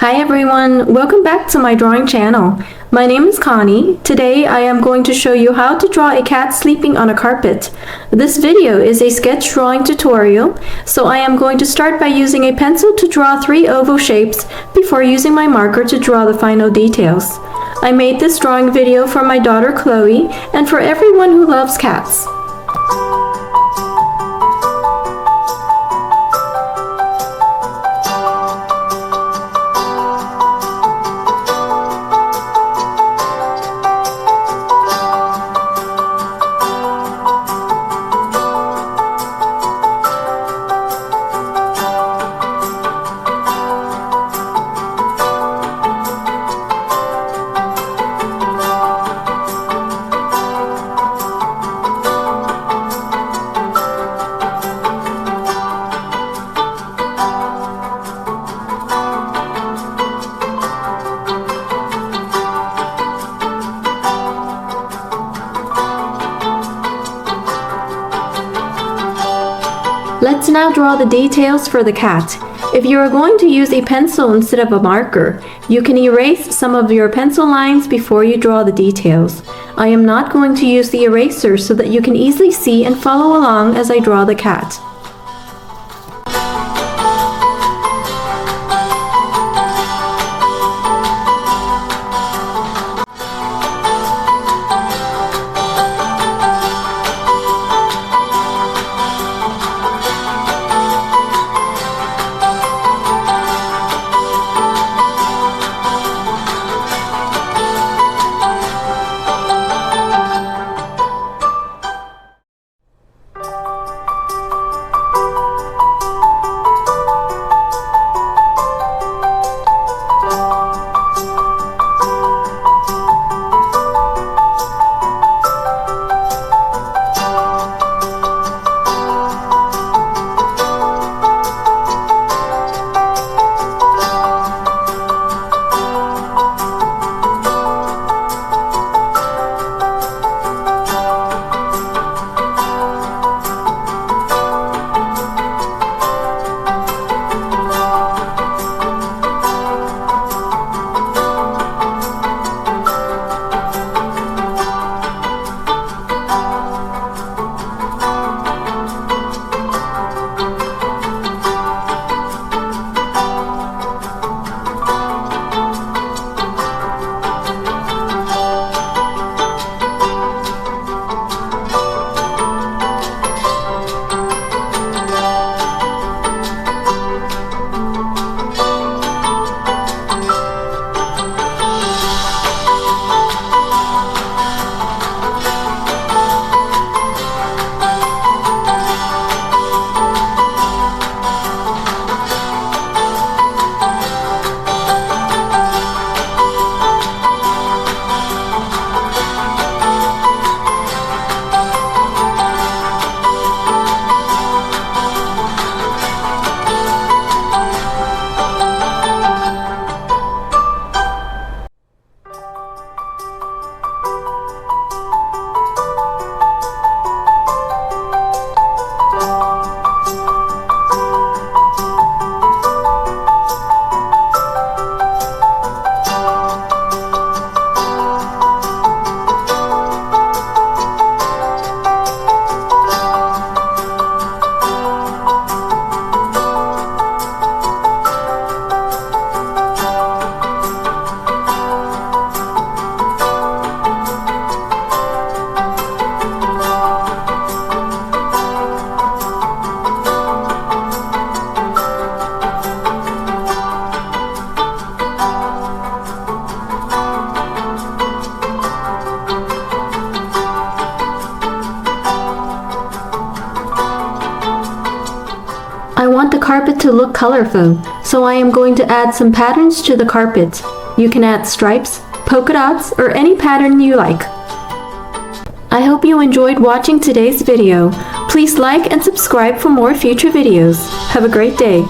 Hi everyone, welcome back to my drawing channel. My name is Connie. Today I am going to show you how to draw a cat sleeping on a carpet. This video is a sketch drawing tutorial, so I am going to start by using a pencil to draw 3 oval shapes before using my marker to draw the final details. I made this drawing video for my daughter Chloe and for everyone who loves cats. Let's now draw the details for the cat. If you are going to use a pencil instead of a marker, you can erase some of your pencil lines before you draw the details. I am not going to use the eraser so that you can easily see and follow along as I draw the cat. I want the carpet to look colorful, so I am going to add some patterns to the carpet. You can add stripes, polka dots, or any pattern you like. I hope you enjoyed watching today's video. Please like and subscribe for more future videos. Have a great day.